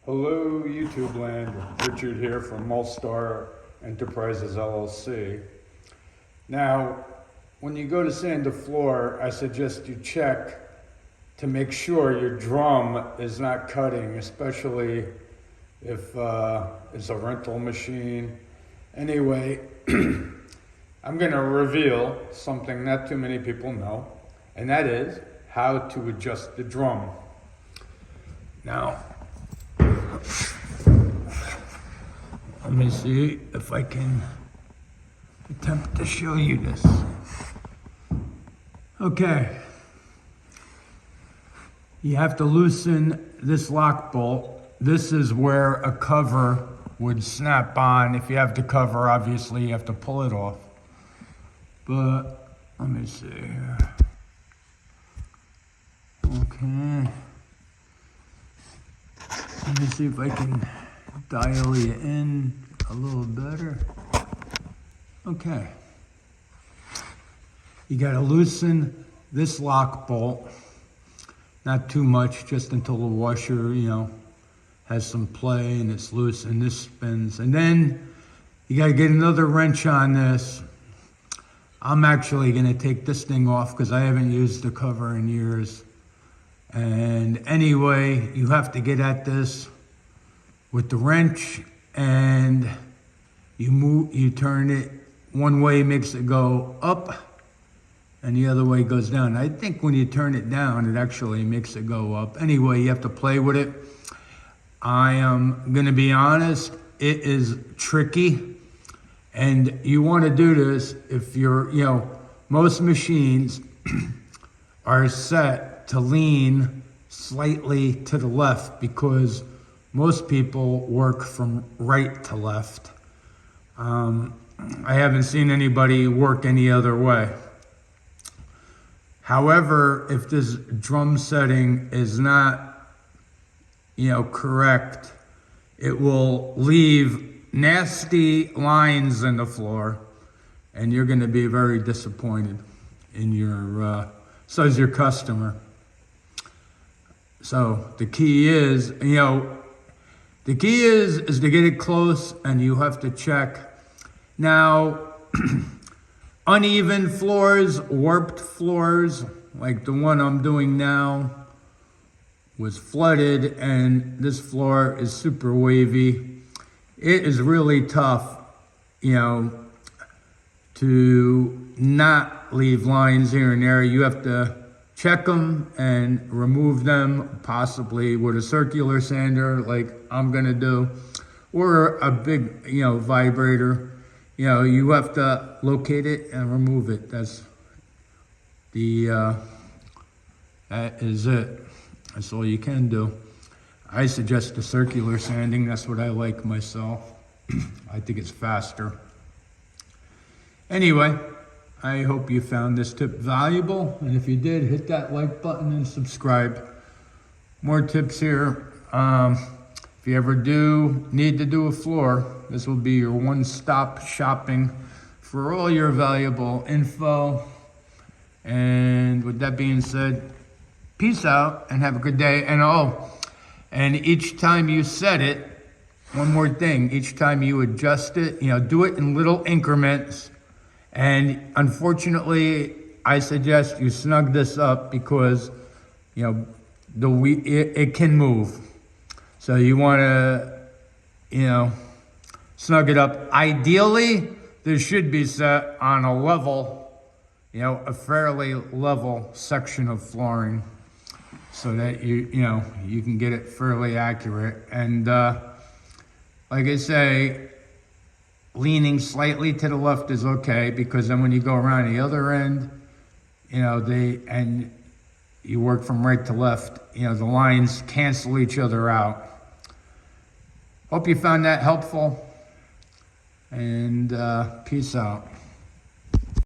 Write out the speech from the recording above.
Hello, YouTube land. Richard here from All-Star Enterprises LLC. Now, when you go to sand the floor, I suggest you check to make sure your drum is not cutting, especially if it's a rental machine. Anyway, I'm going to reveal something not too many people know, and that is how to adjust the drum. Now, let me see if I can attempt to show you this. Okay. You have to loosen this lock bolt. This is where a cover would snap on. If you have the cover, obviously you have to pull it off. But let me see here. Okay. Let me see if I can dial you in a little better. Okay. You got to loosen this lock bolt. Not too much, just until the washer, has some play and it's loose and this spins. And then you got to get another wrench on this. I'm actually going to take this thing off because I haven't used the cover in years. And anyway, you have to get at this with the wrench, and you turn it. One way makes it go up, and the other way goes down. I think when you turn it down, it actually makes it go up. Anyway, you have to play with it. I am gonna be honest, it is tricky, and you wanna do this if you're, most machines are set to lean slightly to the left because most people work from right to left. I haven't seen anybody work any other way. However, if this drum setting is not, correct, it will leave nasty lines in the floor, and you're going to be very disappointed in your, so is your customer. So the key is, to get it close, and you have to check. Now, uneven floors, warped floors, like the one I'm doing now, was flooded, and this floor is super wavy. It is really tough, to not leave lines here and there. You have to check them and remove them, possibly with a circular sander like I'm gonna do, or a big, vibrator. You have to locate it and remove it. That is it. That's all you can do. I suggest the circular sanding. That's what I like myself. I think it's faster. Anyway, I hope you found this tip valuable, and if you did, hit that like button and subscribe. More tips here. If you ever do need to do a floor, this will be your one-stop shopping for all your valuable info. And with that being said, peace out and have a good day. And each time you set it, one more thing, each time you adjust it, do it in little increments. And unfortunately, I suggest you snug this up because, it can move. So you want to, snug it up. Ideally, this should be set on a level, a fairly level section of flooring so that you can get it fairly accurate. And like I say, leaning slightly to the left is okay, because then when you go around the other end, and you work from right to left, the lines cancel each other out. Hope you found that helpful, and peace out.